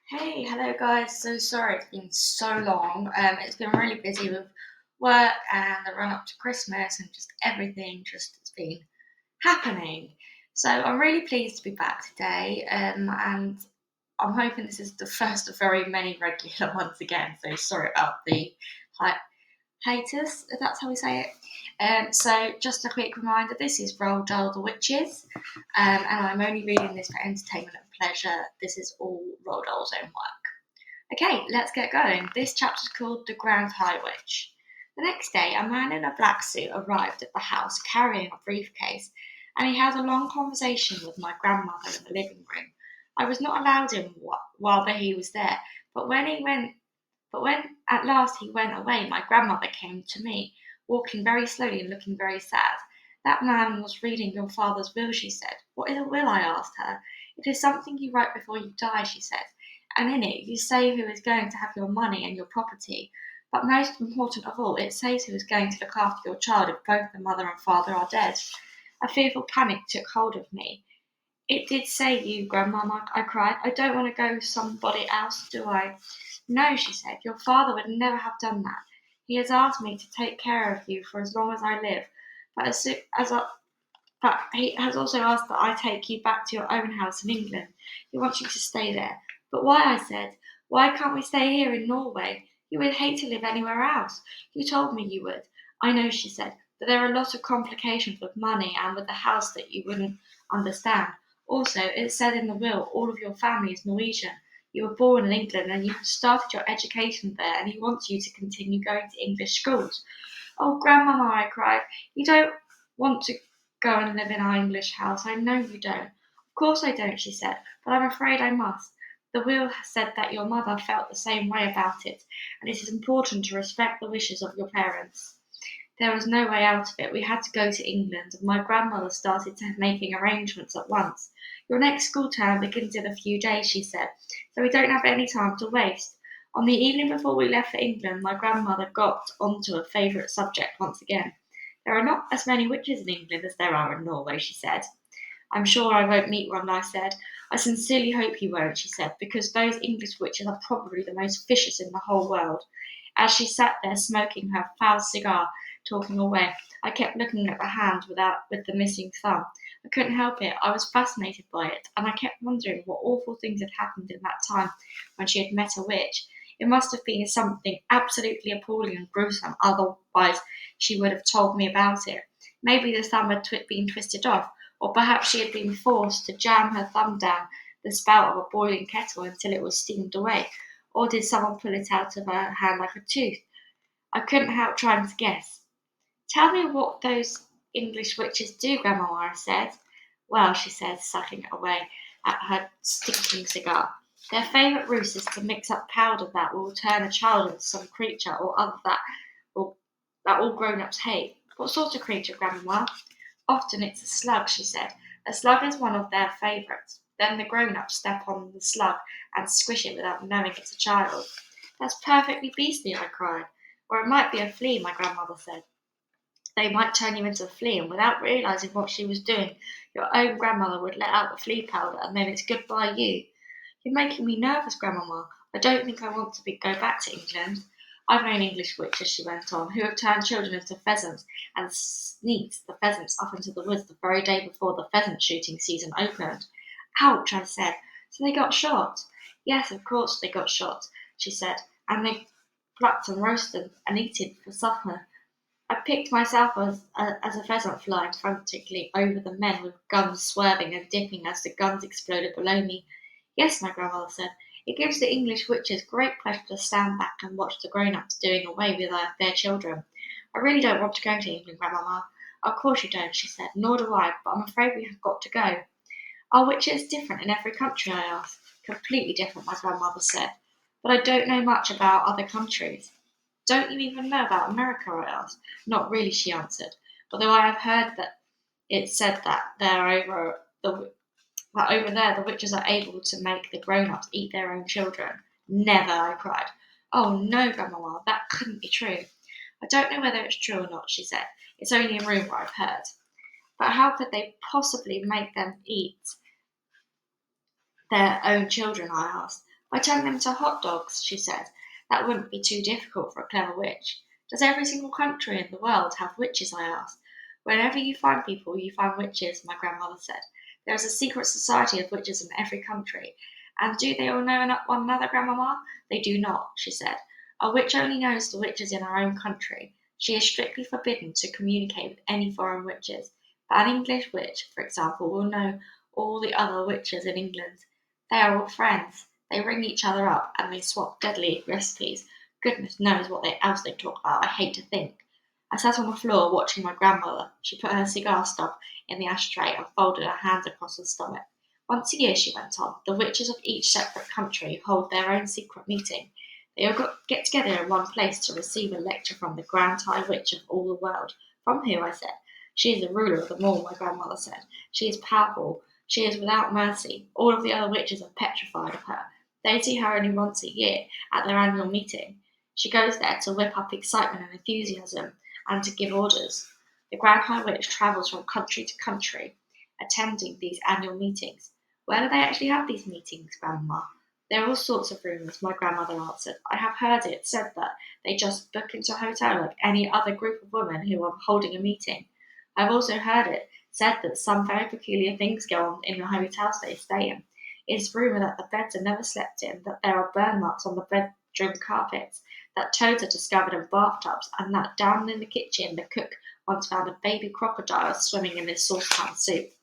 Hey, hello guys. So sorry it's been so long. It's been really busy with work and the run up to Christmas and just everything just has been happening. So I'm really pleased to be back today. And I'm hoping this is the first of very many regular ones again. So sorry about the hi- hiatus, if that's how we say it. So just a quick reminder: this is Roald Dahl the Witches, and I'm only reading this for entertainment and pleasure. This is all Roald Dahl's own work. Okay, let's get going. This chapter is called The Grand High Witch. The next day, a man in a black suit arrived at the house carrying a briefcase, and he had a long conversation with my grandmother in the living room. I was not allowed in while he was there, but when at last he went away, my grandmother came to me, walking very slowly and looking very sad. That man was reading your father's will, she said. What is a will? I asked her. It is something you write before you die, she said, and in it you say who is going to have your money and your property. But most important of all, it says who is going to look after your child if both the mother and father are dead. A fearful panic took hold of me. It did say you, Grandmama, I cried. I don't want to go somebody else, do I? No, she said. Your father would never have done that. He has asked me to take care of you for as long as I live, but but he has also asked that I take you back to your own house in England. He wants you to stay there. But why? I said. Why can't we stay here in Norway? You would hate to live anywhere else. You told me you would. I know, she said, but there are a lot of complications with money and with the house that you wouldn't understand. Also, it said in the will all of your family is Norwegian. You were born in England and you have started your education there, and he wants you to continue going to English schools. Oh, Grandmama, I cried, you don't want to go and live in our English house. I know you don't. Of course I don't, she said, but I'm afraid I must. The will said that your mother felt the same way about it, and it is important to respect the wishes of your parents. There was no way out of it. We had to go to England, and my grandmother started making arrangements at once. Your next school term begins in a few days, she said, so we don't have any time to waste. On the evening before we left for England, my grandmother got onto a favourite subject once again. There are not as many witches in England as there are in Norway, she said. I'm sure I won't meet one, I said. I sincerely hope you won't, she said, because those English witches are probably the most vicious in the whole world. As she sat there smoking her foul cigar, talking away, I kept looking at the hand with the missing thumb. I couldn't help it. I was fascinated by it, and I kept wondering what awful things had happened in that time when she had met a witch. It must have been something absolutely appalling and gruesome, otherwise she would have told me about it. Maybe the thumb had been twisted off, or perhaps she had been forced to jam her thumb down the spout of a boiling kettle until it was steamed away, or did someone pull it out of her hand like a tooth? I couldn't help trying to guess. Tell me what those English witches do, Grandma, I said. Well, she said, sucking away at her stinking cigar, their favourite ruse is to mix up powder that will turn a child into some creature or other will, that all grown-ups hate. What sort of creature, Grandma? Often it's a slug, she said. A slug is one of their favourites. Then the grown-ups step on the slug and squish it without knowing it's a child. That's perfectly beastly, I cried. Or it might be a flea, my grandmother said. They might turn you into a flea, and without realising what she was doing, your own grandmother would let out the flea powder, and then it's goodbye you. You're making me nervous, Grandmama. I don't think I want to go back to England. I've known English witches, she went on, who have turned children into pheasants and sneaked the pheasants off into the woods the very day before the pheasant shooting season opened. Ouch, I said. So they got shot? Yes, of course they got shot, she said, and they plucked and roasted and eaten for supper. I picked myself as a pheasant flying frantically over the men with guns swerving and dipping as the guns exploded below me. Yes, my grandmother said, it gives the English witches great pleasure to stand back and watch the grown-ups doing away with their children. I really don't want to go to England, Grandmama. Of course you don't, she said, nor do I, but I'm afraid we have got to go. Are witches different in every country? I asked. Completely different, my grandmother said, but I don't know much about other countries. Don't you even know about America? I asked. Not really, she answered, although I have heard that it said that over there the witches are able to make the grown-ups eat their own children. Never, I cried. Oh no, Grandmama, that couldn't be true. I don't know whether it's true or not, she said. It's only a rumour I've heard. But how could they possibly make them eat their own children? I asked. "By turning them into hot dogs," she said. "That wouldn't be too difficult for a clever witch." "Does every single country in the world have witches?" I asked. "Wherever you find people, you find witches," my grandmother said. "There is a secret society of witches in every country." "And do they all know one another, Grandmama?" "They do not," she said. "A witch only knows the witches in her own country. She is strictly forbidden to communicate with any foreign witches. But an English witch, for example, will know all the other witches in England. They are all friends. They ring each other up, and they swap deadly recipes. Goodness knows what else they talk about. I hate to think." I sat on the floor watching my grandmother. She put her cigar stub in the ashtray and folded her hands across her stomach. "Once a year," she went on, "the witches of each separate country hold their own secret meeting. They all get together in one place to receive a lecture from the Grand High Witch of all the world." "From who?" I said. "She is the ruler of them all," my grandmother said. "She is powerful. She is without mercy. All of the other witches are petrified of her. They see her only once a year, at their annual meeting. She goes there to whip up excitement and enthusiasm, and to give orders. The Grand High Witch travels from country to country, attending these annual meetings." "Where do they actually have these meetings, Grandma?" "There are all sorts of rumours," my grandmother answered. "I have heard it said that they just book into a hotel like any other group of women who are holding a meeting. I have also heard it said that some very peculiar things go on in the hotels they stay in. It is rumoured that the beds are never slept in, that there are burn marks on the bedroom carpets, that toads are discovered in bathtubs, and that down in the kitchen the cook once found a baby crocodile swimming in his saucepan soup."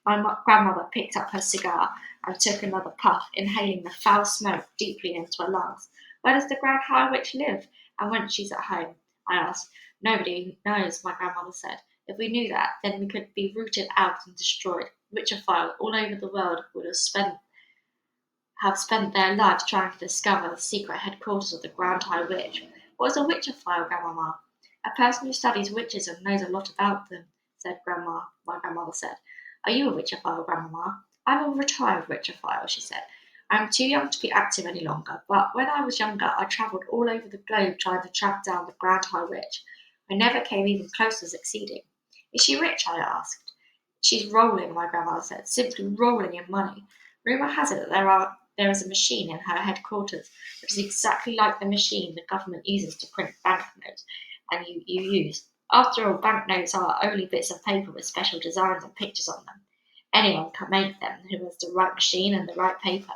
My grandmother picked up her cigar and took another puff, inhaling the foul smoke deeply into her lungs. "Where does the Grand High Witch live, and when she's at home?" I asked. "Nobody knows," my grandmother said. "If we knew that, then we could be rooted out and destroyed. Witchophiles all over the world would have spent their lives trying to discover the secret headquarters of the Grand High Witch." "What is a witchophile, Grandmama?" "A person who studies witches and knows a lot about them," said my grandmother said. "Are you a witchophile, Grandmama?" "I'm a retired witchophile," she said. "I'm too young to be active any longer, but when I was younger I travelled all over the globe trying to track down the Grand High Witch. I never came even close to succeeding." "Is she rich?" I asked. "She's rolling," my grandmother said, "simply rolling in money. Rumour has it that there is a machine in her headquarters which is exactly like the machine the government uses to print banknotes and you use. After all, banknotes are only bits of paper with special designs and pictures on them. Anyone can make them who has the right machine and the right paper.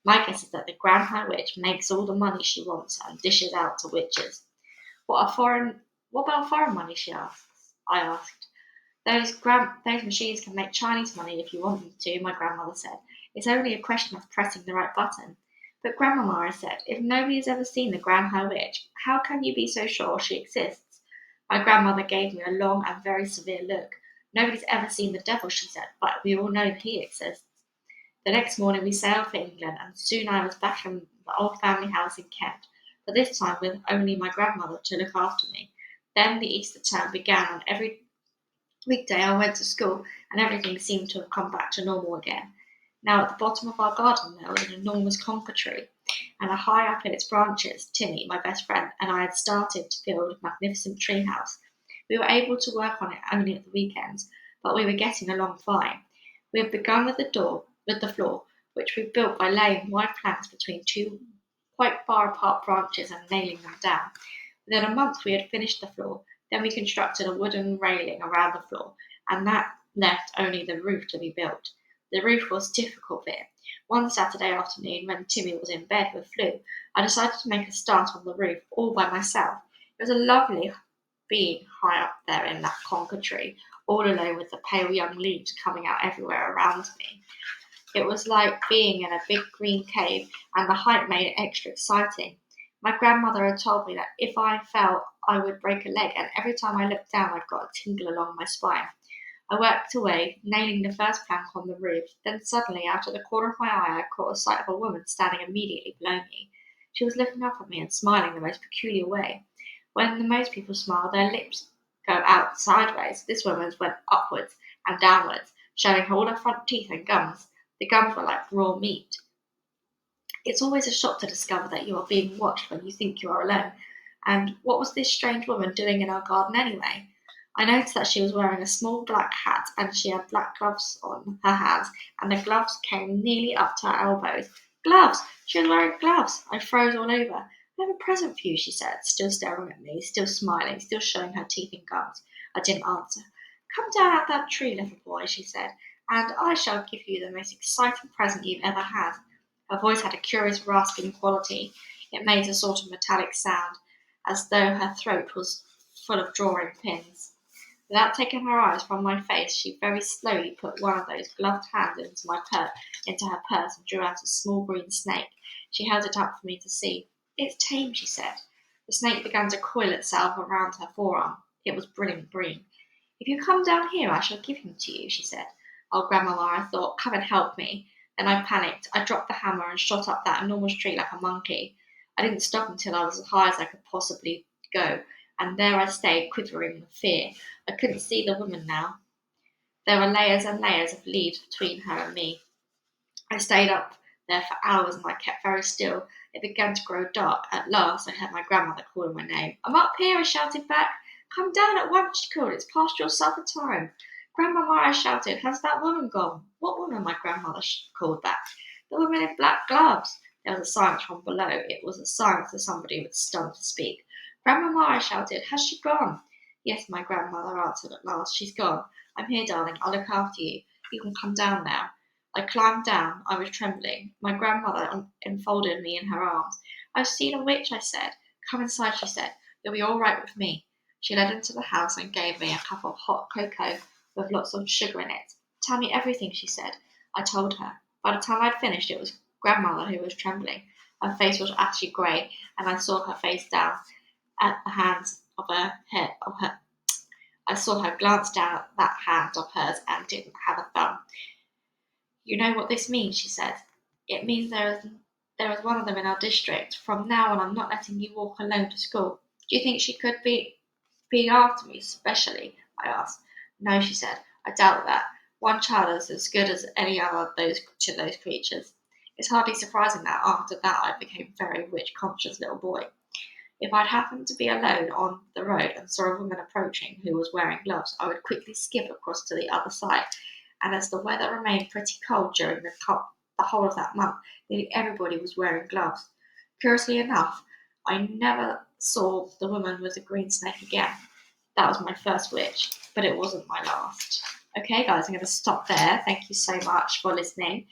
My guess is that the Grand High Witch makes all the money she wants and dishes out to witches." What about foreign money?" I asked. Those machines can make Chinese money if you want them to," my grandmother said. "It's only a question of pressing the right button." "But, Grandmama," I said, "if nobody has ever seen the Grand High Witch, how can you be so sure she exists?" My grandmother gave me a long and very severe look. "Nobody's ever seen the devil," she said, "but we all know he exists." The next morning we sailed for England, and soon I was back in the old family house in Kent, but this time with only my grandmother to look after me. Then the Easter term began, and every weekday I went to school, and everything seemed to have come back to normal again. Now at the bottom of our garden there was an enormous conker tree, and high up in its branches Timmy, my best friend, and I had started to build a magnificent tree house. We were able to work on it only at the weekends, but we were getting along fine. We had begun with the floor, which we built by laying wide planks between two quite far apart branches and nailing them down. Within a month we had finished the floor. Then we constructed a wooden railing around the floor, and that left only the roof to be built. The roof was a difficult bit. One Saturday afternoon, when Timmy was in bed with flu, I decided to make a start on the roof all by myself. It was a lovely being high up there in that conker tree, all alone with the pale young leaves coming out everywhere around me. It was like being in a big green cave, and the height made it extra exciting. My grandmother had told me that if I fell I would break a leg, and every time I looked down I got a tingle along my spine. I worked away, nailing the first plank on the roof. Then suddenly, out of the corner of my eye, I caught a sight of a woman standing immediately below me. She was looking up at me and smiling the most peculiar way. When the most people smile, their lips go out sideways. This woman's went upwards and downwards, showing all her front teeth and gums. The gums were like raw meat. It's always a shock to discover that you are being watched when you think you are alone. And what was this strange woman doing in our garden anyway? I noticed that she was wearing a small black hat, and she had black gloves on her hands, and the gloves came nearly up to her elbows. Gloves! She was wearing gloves! I froze all over. I have a present for you, she said, still staring at me, still smiling, still showing her teeth and gums. I didn't answer. Come down out of that tree, little boy, she said, and I shall give you the most exciting present you've ever had. Her voice had a curious rasping quality. It made a sort of metallic sound, as though her throat was full of drawing pins. Without taking her eyes from my face, she very slowly put one of those gloved hands into her purse and drew out a small green snake. She held it up for me to see. It's tame, she said. The snake began to coil itself around her forearm. It was brilliant green. If you come down here, I shall give him to you, she said. Oh, Grandmama, I thought, come and help me. Then I panicked. I dropped the hammer and shot up that enormous tree like a monkey. I didn't stop until I was as high as I could possibly go, and there I stayed, quivering with fear. I couldn't see the woman now. There were layers and layers of leaves between her and me. I stayed up there for hours and I kept very still. It began to grow dark. At last I heard my grandmother calling my name. I'm up here, I shouted back. Come down at once, she called. It's past your supper time. Grandmama, I shouted, has that woman gone? What woman? My grandmother called back. The woman in black gloves. There was a silence from below. It was a silence of somebody with stunned to speak. Grandmama, I shouted, has she gone? Yes, my grandmother answered at last. She's gone. I'm here, darling. I'll look after you. You can come down now. I climbed down. I was trembling. My grandmother enfolded me in her arms. I've seen a witch, I said. Come inside, she said. You'll be all right with me. She led into the house and gave me a cup of hot cocoa with lots of sugar in it. Tell me everything, she said. I told her. By the time I'd finished, it was grandmother who was trembling. Her face was ashy grey, and I saw her face down at the hands of her head. I saw her glance down at that hand of hers and didn't have a thumb. You know what this means, she said. It means there is one of them in our district. From now on, I'm not letting you walk alone to school. Do you think she could be after me, especially? I asked. No, she said. I doubt that. One child is as good as any other to those creatures. It's hardly surprising that after that I became a very witch-conscious little boy. If I'd happened to be alone on the road and saw a woman approaching who was wearing gloves, I would quickly skip across to the other side. And as the weather remained pretty cold during the whole of that month, nearly everybody was wearing gloves. Curiously enough, I never saw the woman with the green snake again. That was my first witch, but it wasn't my last. Okay, guys, I'm going to stop there. Thank you so much for listening.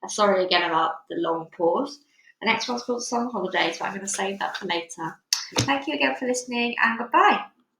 Sorry again about the long pause. The next one's called Summer Holidays, but I'm going to save that for later. Thank you again for listening, and goodbye.